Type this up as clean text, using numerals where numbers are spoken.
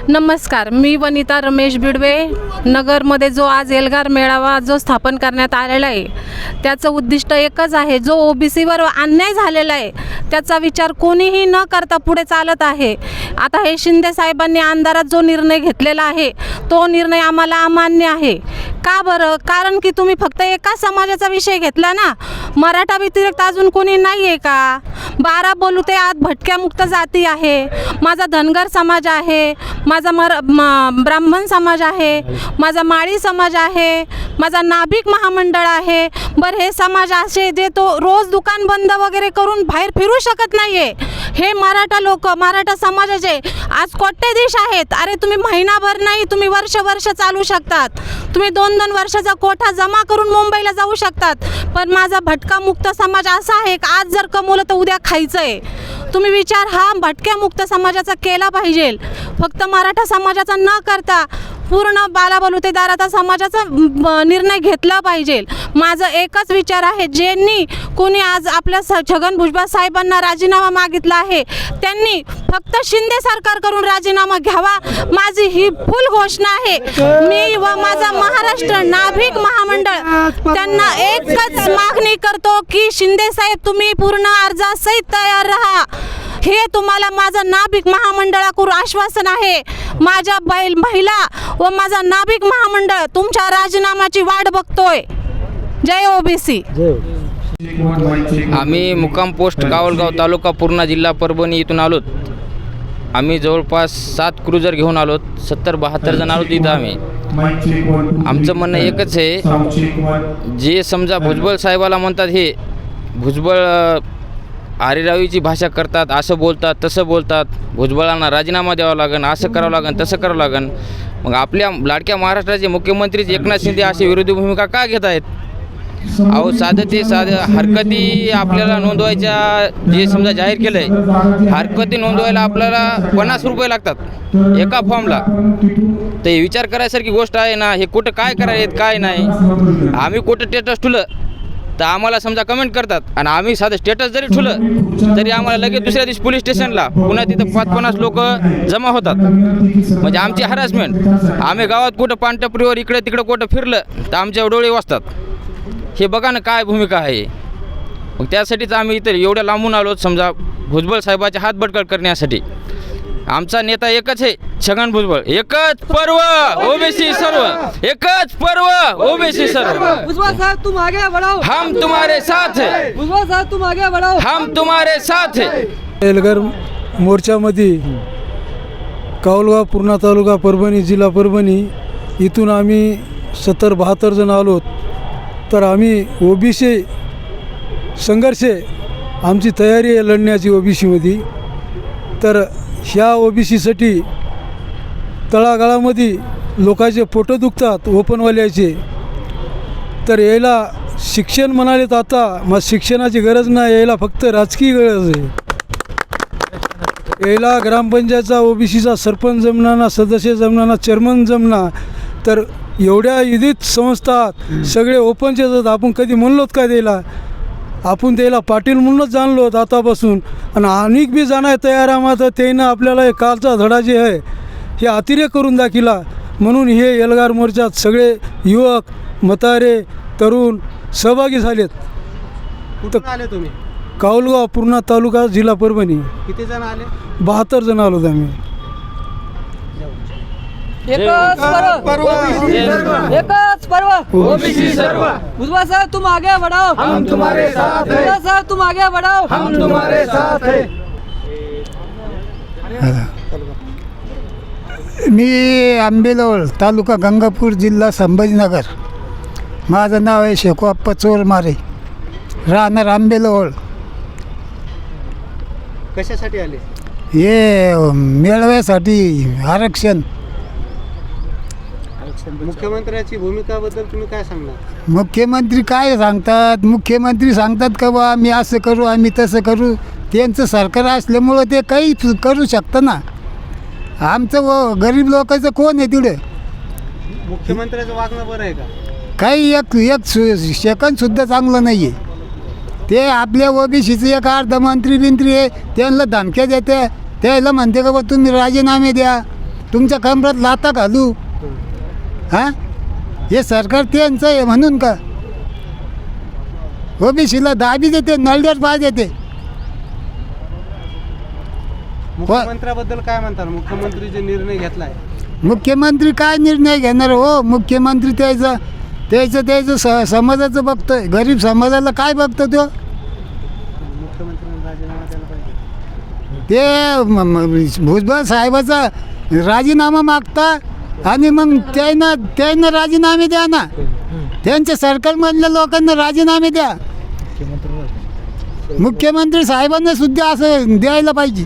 नमस्कार, मी वनिता रमेश बिडवे. नगरमध्ये जो आज एल्गार मेळावा जो स्थापन करण्यात आलेला आहे त्याचं उद्दिष्ट एकच आहे. जो ओबीसीवर अन्याय झालेला आहे त्याचा विचार कोणीही न करता पुढे चालत आहे. आता हे शिंदे साहेबांनी अंधारात जो निर्णय घेतलेला आहे तो निर्णय आम्हाला अमान्य आहे. का बरं? कारण की तुम्ही फक्त एका समाजाचा विषय घेतला ना. मराठा व्यतिरिक्त अजून कोणी नाही आहे का? 12 बोलुते आत भटक्यामुक्त जाती आहे, माझा धनगर समाज आहे, माझा ब्राह्मण समाज आहे, माझा माळी समाज आहे, माझा नाभिक महामंडळ आहे. बरं, हे समाज असे जे तो रोज दुकान बंद वगैरे करून बाहेर फिरू शकत नाही आहे. हे मराठा लोक, मराठा समाजाचे आज कोट्यधीश आहेत. अरे तुम्ही महिनाभर नाही, तुम्ही वर्ष चालू शकतात. तुम्ही 2-2 वर्षाचा कोठा जमा करून मुंबईला जाऊ शकतात. पण माझा भटका मुक्त समाज असा आहे की आज जर कमवलं तर उद्या खायचं आहे. तुम्ही विचार हा भटक्या मुक्त समाजाचा केला पाहिजे. फक्त मराठा समाजाचा न करता पूर्ण बालाबलुतेदाराचा समाजाचा निर्णय घेतला पाहिजे. माझं एकच विचार आहे, ज्यांनी कोणी आज आपल्या छगन भुजबळ साहेबांना राजीनामा मागितला आहे त्यांनी फक्त शिंदे सरकारकडून राजीनामा घ्यावा. माझी ही फुल घोषणा आहे. मी व माझा महाराष्ट्र नाभिक महामंडळ त्यांना एकच मागणी करतो की शिंदे साहेब तुम्ही पूर्ण अर्जासहित तयार राहा. हे तुम्हाला माझं नाभिक महामंडळाकडून आश्वासन आहे. माझ्या महिला व माझा नाभिक महामंडळ तुमच्या राजीनाम्याची वाट बघतोय. जय ओबीसी. आम्ही मुक्काम पोस्ट कावलगाव तालुका पूर्णा जिल्हा परभणी इथून आलोत. आम्ही जवळपास 7 क्रुझर घेऊन आलोत. 70-72 जण आलोत इथं. आम्ही आमचं म्हणणं एकच आहे, जे समजा भुजबळ साहेबाला म्हणतात हे भुजबळ आरेरावीची भाषा करतात, असं बोलतात तसं बोलतात, भुजबळांना राजीनामा द्यावा लागेल, असं करावं लागेल तसं करावं लागेल. मग आपल्या लाडक्या महाराष्ट्राचे मुख्यमंत्री एकनाथ शिंदे अशी विरोधी भूमिका का घेत आहेत? अहो साधं हरकती आपल्याला नोंदवायच्या, जे समजा जाहीर केलं आहे हरकती नोंदवायला आपल्याला 50 रुपये लागतात एका फॉर्मला. तर हे विचार करायसारखी गोष्ट आहे ना. हे कुठं काय करायचं काय नाही. आम्ही कुठं स्टेटस ठुलं तर आम्हाला समजा कमेंट करतात, आणि आम्ही साधं स्टेटस जरी ठुलं तरी आम्हाला लगेच दुसऱ्या दिवशी पोलीस स्टेशनला पुन्हा तिथं 5-50 लोक जमा होतात. म्हणजे आमची हॅरासमेंट. आम्ही गावात कुठं पानटपरीवर इकडे तिकडे कुठं फिरलं तर आमच्या डोळे वाजतात. हे बघा ना काय भूमिका आहे. मग त्यासाठीच आम्ही इतर एवढ्या लांबून आलो समजा भुजबळ साहेबाचे हात बडकट करण्यासाठी. आमचा नेता एकच आहे, छगन भुजबळ. एकच पर्व ओबीसी सर्व, एकच पर्व ओबीसी सर्व. भुजबळ साहब तुम आगे बढ़ो, हम तुम्हारे साथ है. भुजबळ साहब तुम आगे बढ़ो, हम तुम्हारे साथ है. एल्गार मोर्चामध्ये कावलगाव पूर्णा तालुका परभणी जिल्हा परभणी इथून आम्ही 70-72 जण आलोत. तर आम्ही ओबीसी संघर्ष आमची तयारी आहे लढण्याची ओबीसीमध्ये. तर ह्या ओबीसीसाठी तळागाळामध्ये लोकांचे पोटं दुखतात ओपनवाल्याचे. तर यायला शिक्षण म्हणालेत आता, मग शिक्षणाची गरज नाही, यायला फक्त राजकीय गरज आहे. यायला ग्रामपंचायतचा ओबीसीचा सरपंच जमणार, सदस्य जमणार, चेअरमन जमणार. तर एवढ्या विविध संस्था सगळे ओपनचे जातात. आपण कधी म्हणलोत का द्यायला? आपण त्याला पाटील म्हणूनच जाणलो आतापासून. आणि अनेक बी जाणार तयार आम्हा. तर त्यानं आपल्याला हे कालचा धडा जे आहे हे अतिरेक करून दाखिला. म्हणून हे एल्गार मोर्चात सगळे युवक, म्हातारे, तरुण सहभागी झालेत. कुठून आले तुम्ही? कावलगाव पूर्णा तालुका जिल्हा परभणी. किती जण आले? 72 जण आलोत आम्ही. एकच पर्व ओबीसी सर्व. भुजबळ साहब तुम आगे बढ़ो, हम तुम्हारे साथ हैं. भुजबळ साहब तुम आगे बढ़ो, हम तुम्हारे साथ हैं. मी आंबेलोळ तालुका गंगापूर जिल्हा संभाजीनगर. माझं नाव आहे शेकोप्पा चोरमारे, राहणार आंबेलोळ. कशासाठी आले? हे मेळाव्यासाठी आरक्षण. मुख्यमंत्र्याची भूमिकाबद्दल तुम्ही काय सांगणार? मुख्यमंत्री काय सांगतात? मुख्यमंत्री सांगतात का बा आम्ही असं करू, आम्ही तसं करू. त्यांचं सरकार असल्यामुळं ते काही करू शकतं ना. आमचं गरीब लोकांचं कोण आहे तिकडे? मुख्यमंत्र्याचं वागणं बरं आहे का? काही एक सेकंदसुद्धा चांगलं नाही आहे. ते आपल्या ओबीसीचं एक अर्ध मंत्री बिंत्री आहे, त्यांना धमक्या देते. त्याला म्हणते का बा तुम्ही राजीनामे द्या. तुमच्या कमरात लाता घालू हां हे सरकार त्यांचं आहे म्हणून का ओबीसीला दाबी देते नळदेर पाय देते मुख्यमंत्र्याबद्दल काय म्हणतात मुख्यमंत्री जे निर्णय घेतलाय मुख्यमंत्री काय निर्णय घेणार हो मुख्यमंत्री त्याचं समाजाचं बघतोय गरीब समाजाला काय बघतो तो मुख्यमंत्र्यांनी राजीनामा द्यायला पाहिजे ते भुजबळ साहेबाचा राजीनामा मागता आणि मग त्यांना राजीनामे द्या ना त्यांच्या सरकारमधल्या लोकांना राजीनामे द्या मुख्यमंत्री साहेबांना सुद्धा असं द्यायला पाहिजे